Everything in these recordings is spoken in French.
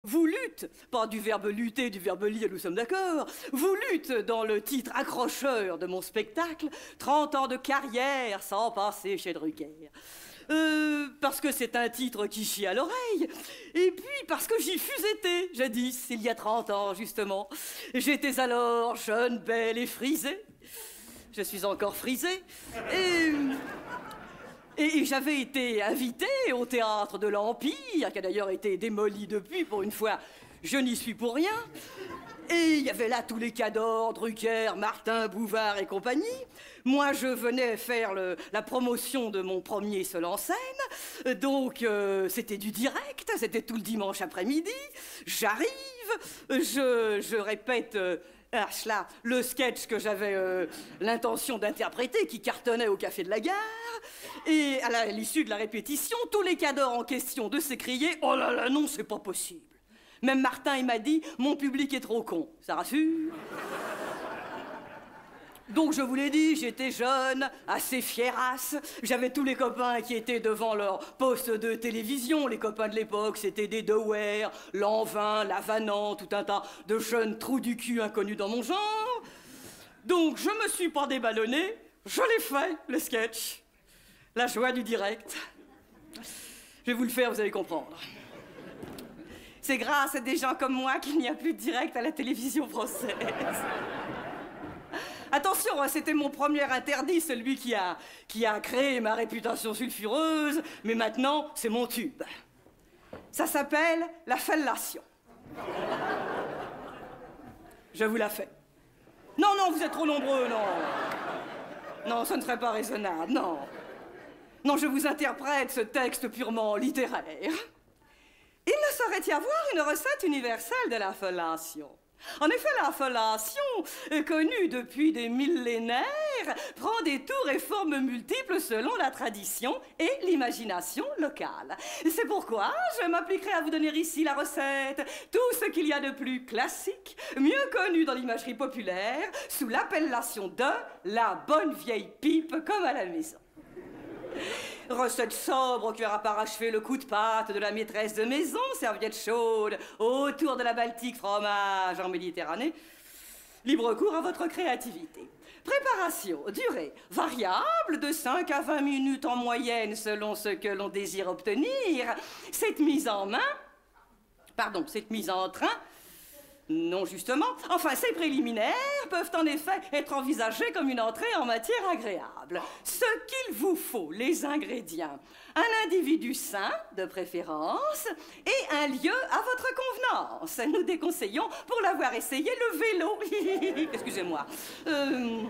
Vous lutte, pas du verbe lutter, du verbe lire, nous sommes d'accord. Vous lutte dans le titre accrocheur de mon spectacle, 30 ans de carrière sans passer chez Drucker. Parce que c'est un titre qui chie à l'oreille. Et puis parce que j'y fus été, jadis, il y a 30 ans, justement. J'étais alors jeune, belle et frisée. Je suis encore frisée. Et j'avais été invitée au théâtre de l'Empire, qui a d'ailleurs été démoli depuis, pour une fois, je n'y suis pour rien. Et il y avait là tous les cadors, Drucker, Martin, Bouvard et compagnie. Moi, je venais faire la promotion de mon premier seul en scène. Donc, c'était du direct, c'était tout le dimanche après-midi. J'arrive, je répète... là, le sketch que j'avais l'intention d'interpréter, qui cartonnait au Café de la Gare. Et à l'issue de la répétition, tous les cadors en question de s'écrier « Oh là là, non, c'est pas possible !» Même Martin, il m'a dit « Mon public est trop con !» Ça rassure? Donc je vous l'ai dit, j'étais jeune, assez fierasse. J'avais tous les copains qui étaient devant leur poste de télévision. Les copains de l'époque, c'était des Dewey, Lanvin, Lavanant, tout un tas de jeunes trous du cul inconnus dans mon genre. Donc je me suis pas déballonné, je l'ai fait, le sketch. La joie du direct. Je vais vous le faire, vous allez comprendre. C'est grâce à des gens comme moi qu'il n'y a plus de direct à la télévision française. Attention, c'était mon premier interdit, celui qui a créé ma réputation sulfureuse, mais maintenant, c'est mon tube. Ça s'appelle la fellation. Je vous la fais. Non, non, vous êtes trop nombreux, non. Non, ce ne serait pas raisonnable, non. Non, je vous interprète ce texte purement littéraire. Il ne saurait y avoir une recette universelle de la fellation. En effet, la fellation, connue depuis des millénaires, prend des tours et formes multiples selon la tradition et l'imagination locale. C'est pourquoi je m'appliquerai à vous donner ici la recette, tout ce qu'il y a de plus classique, mieux connu dans l'imagerie populaire, sous l'appellation de la bonne vieille pipe comme à la maison. Recette sobre qui aura parachevé le coup de patte de la maîtresse de maison, serviette chaude, autour de la Baltique, fromage en Méditerranée. Libre cours à votre créativité. Préparation, durée variable de 5 à 20 minutes en moyenne selon ce que l'on désire obtenir. Cette mise en train, non, justement. Enfin, ces préliminaires peuvent en effet être envisagés comme une entrée en matière agréable. Ce qu'il vous faut, les ingrédients, un individu sain, de préférence, et un lieu à votre convenance. Nous déconseillons, pour l'avoir essayé, le vélo. Excusez-moi. On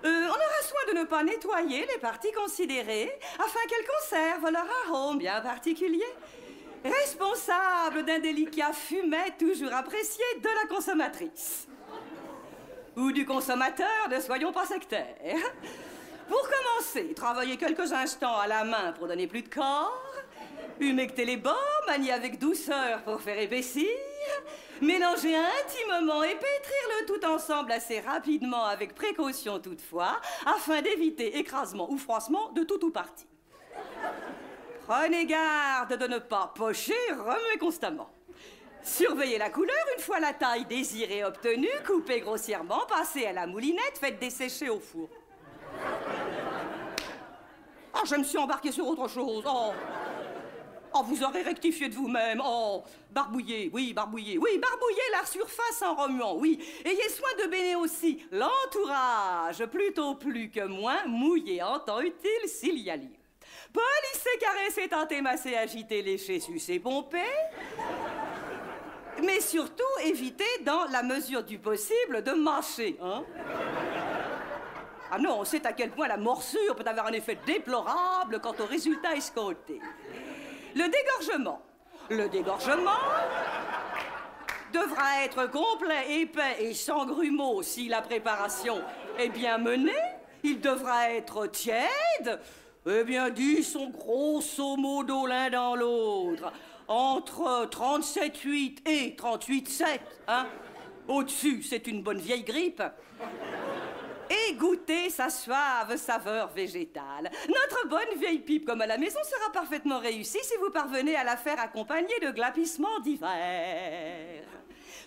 aura soin de ne pas nettoyer les parties considérées afin qu'elles conservent leur arôme bien particulier. Responsable d'un délicat fumet toujours apprécié de la consommatrice. Ou du consommateur, ne soyons pas sectaires. Pour commencer, travaillez quelques instants à la main pour donner plus de corps. Humectez les bords, maniez avec douceur pour faire épaissir. Mélangez intimement et pétrir le tout ensemble assez rapidement, avec précaution toutefois, afin d'éviter écrasement ou froissement de tout ou partie. Prenez garde de ne pas pocher, remuez constamment. Surveillez la couleur, une fois la taille désirée obtenue, coupez grossièrement, passez à la moulinette, faites dessécher au four. Ah, je me suis embarquée sur autre chose. Oh, vous aurez rectifié de vous-même. Oh, barbouillez, oui, barbouillez. Oui, barbouillez la surface en remuant, oui. Ayez soin de baigner aussi l'entourage, plutôt plus que moins, mouillé en temps utile s'il y a lieu. Polissez, caressez, tentez, massez, agitez, léchez, sucez, pompez. Mais surtout, évitez, dans la mesure du possible, de mâcher, hein. Ah non, on sait à quel point la morsure peut avoir un effet déplorable quant au résultat escompté. Le dégorgement devra être complet, épais et sans grumeaux si la préparation est bien menée. Il devra être tiède. Eh bien, disons grosso modo l'un dans l'autre, entre 37,8 et 38,7, hein. Au-dessus, c'est une bonne vieille grippe. Et et goûter sa suave saveur végétale. Notre bonne vieille pipe comme à la maison sera parfaitement réussie si vous parvenez à la faire accompagner de glapissements divers.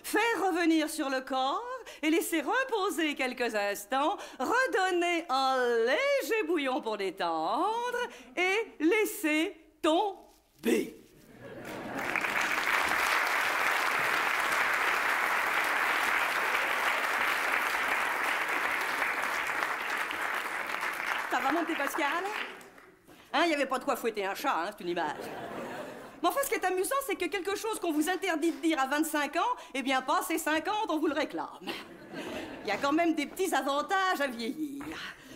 Faire revenir sur le corps et laisser reposer quelques instants, redonner un léger bouillon pour détendre et laisser tomber. Ça va, mon petit Pascal? Hein, il n'y avait pas de quoi fouetter un chat, hein, c'est une image. Mais enfin, ce qui est amusant, c'est que quelque chose qu'on vous interdit de dire à 25 ans, eh bien, passé 50, on vous le réclame. Il y a quand même des petits avantages à vieillir.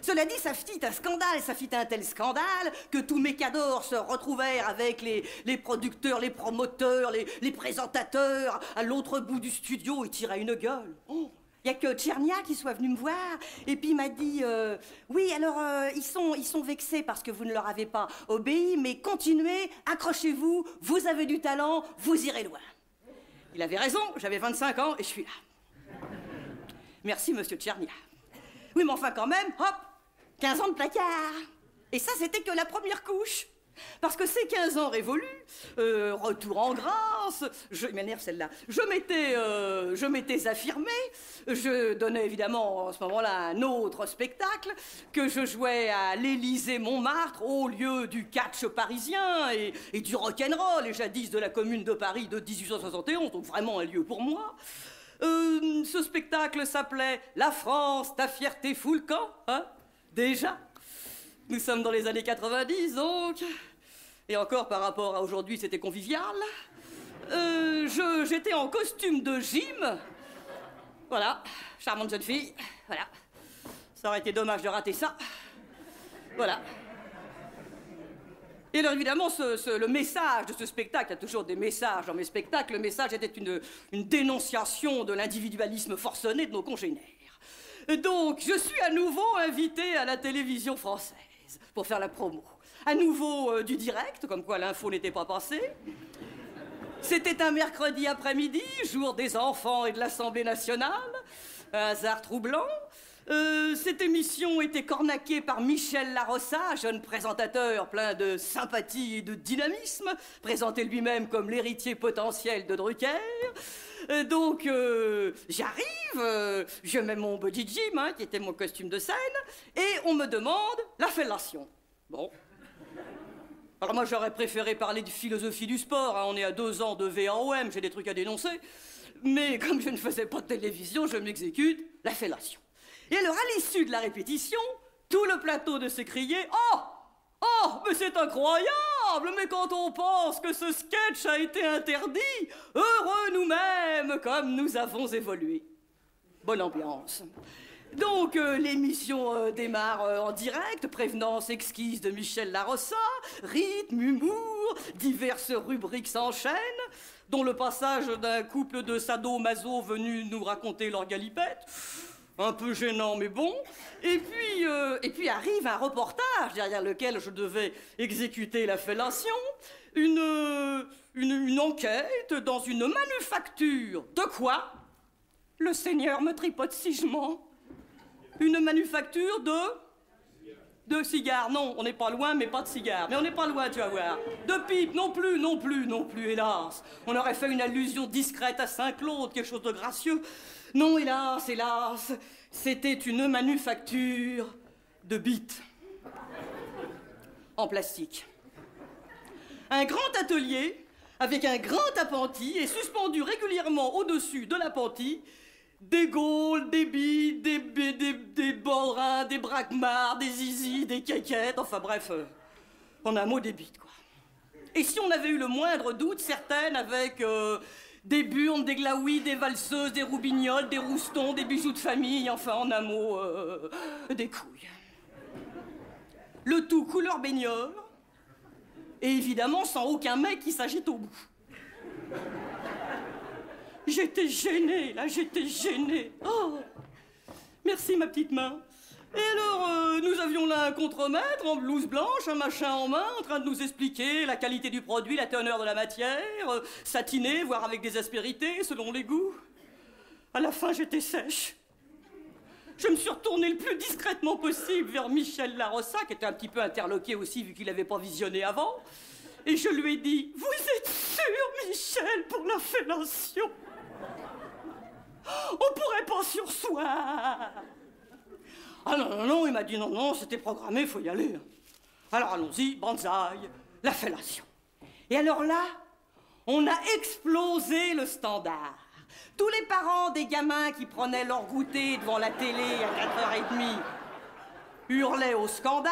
Cela dit, ça fit un scandale, ça fit un tel scandale que tous mes cadors se retrouvèrent avec les producteurs, les promoteurs, les présentateurs à l'autre bout du studio et tiraient une gueule. Oh. Il n'y a que Tchernia qui soit venu me voir, et puis il m'a dit oui, alors, ils sont vexés parce que vous ne leur avez pas obéi, mais continuez, accrochez-vous, vous avez du talent, vous irez loin. Il avait raison, j'avais 25 ans et je suis là. Merci, monsieur Tchernia. Oui, mais enfin, quand même, hop, 15 ans de placard. Et ça, c'était que la première couche. Parce que ces 15 ans révolus, retour en grâce, il m'énerve celle-là, je m'étais affirmé, je donnais évidemment en ce moment-là un autre spectacle, que je jouais à l'Élysée-Montmartre au lieu du catch parisien et du rock'n'roll, et jadis de la Commune de Paris de 1871, donc vraiment un lieu pour moi. Ce spectacle s'appelait « La France, ta fierté fout le camp », hein, déjà. Nous sommes dans les années 90, donc. Et encore, par rapport à aujourd'hui, c'était convivial. J'étais en costume de gym. Voilà, charmante jeune fille. Voilà. Ça aurait été dommage de rater ça. Voilà. Et alors, évidemment, le message de ce spectacle, il y a toujours des messages dans mes spectacles, le message était une dénonciation de l'individualisme forcené de nos congénères. Donc, je suis à nouveau invité à la télévision française pour faire la promo. À nouveau du direct, comme quoi l'info n'était pas passée. C'était un mercredi après-midi, jour des enfants et de l'Assemblée nationale. Un hasard troublant. Cette émission était cornaquée par Michel Larossa, jeune présentateur plein de sympathie et de dynamisme, présenté lui-même comme l'héritier potentiel de Drucker. Donc, j'arrive, je mets mon body gym, hein, qui était mon costume de scène, et on me demande la fellation. Bon. Alors moi, j'aurais préféré parler de philosophie du sport, hein, on est à 2 ans de VAOM, j'ai des trucs à dénoncer. Mais comme je ne faisais pas de télévision, je m'exécute la fellation. Et alors, à l'issue de la répétition, tout le plateau de s'écrier « Oh! Oh, mais c'est incroyable! Mais quand on pense que ce sketch a été interdit, heureux nous-mêmes comme nous avons évolué. » Bonne ambiance. Donc, l'émission démarre en direct, prévenance exquise de Michel Larossa, rythme, humour, diverses rubriques s'enchaînent, dont le passage d'un couple de sadomaso venus nous raconter leur galipette. Un peu gênant, mais bon. Et puis arrive un reportage derrière lequel je devais exécuter la fellation. Une enquête dans une manufacture. De quoi? Le Seigneur me tripote si je mens. Une manufacture de cigares. Non, on n'est pas loin, mais pas de cigares. Mais on n'est pas loin, tu vas voir. De pipes, non plus, hélas. On aurait fait une allusion discrète à Saint-Claude, quelque chose de gracieux. Non, hélas, c'était une manufacture de bites. En plastique. Un grand atelier avec un grand appentis et suspendu régulièrement au-dessus de l'appentis des gaules, des bites, des borins, des braquemars, des zizis, des caquettes, enfin bref, en un mot des bites, quoi. Et si on avait eu le moindre doute, certaines avec des burnes, des glaouis, des valseuses, des roubignoles, des roustons, des bijoux de famille, enfin en un mot, des couilles. Le tout couleur baigneur, et évidemment sans aucun mec qui s'agite au bout. J'étais gênée, là, j'étais gênée. Oh, merci ma petite main. Et alors, nous avions là un contremaître en blouse blanche, un machin en main, en train de nous expliquer la qualité du produit, la teneur de la matière, satiné, voire avec des aspérités, selon les goûts. À la fin, j'étais sèche. Je me suis retournée le plus discrètement possible vers Michel Larossa, qui était un petit peu interloqué aussi, vu qu'il n'avait pas visionné avant. Et je lui ai dit, « Vous êtes sûr, Michel, pour la fellation? On pourrait pas sursoir. » Ah non, non, non, il m'a dit, non, non, c'était programmé, faut y aller. Alors allons-y, banzai, la fellation. Et alors là, on a explosé le standard. Tous les parents des gamins qui prenaient leur goûter devant la télé à 4h30 hurlaient au scandale.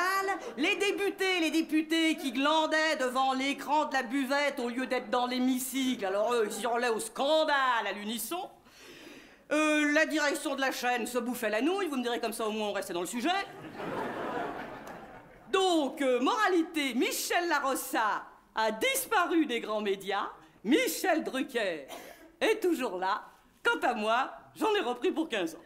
Les députés qui glandaient devant l'écran de la buvette au lieu d'être dans l'hémicycle, alors eux, ils hurlaient au scandale à l'unisson. La direction de la chaîne se bouffait la nouille, vous me direz comme ça au moins on restait dans le sujet. Donc, moralité, Michel Larossa a disparu des grands médias, Michel Drucker est toujours là. Quant à moi, j'en ai repris pour 15 ans.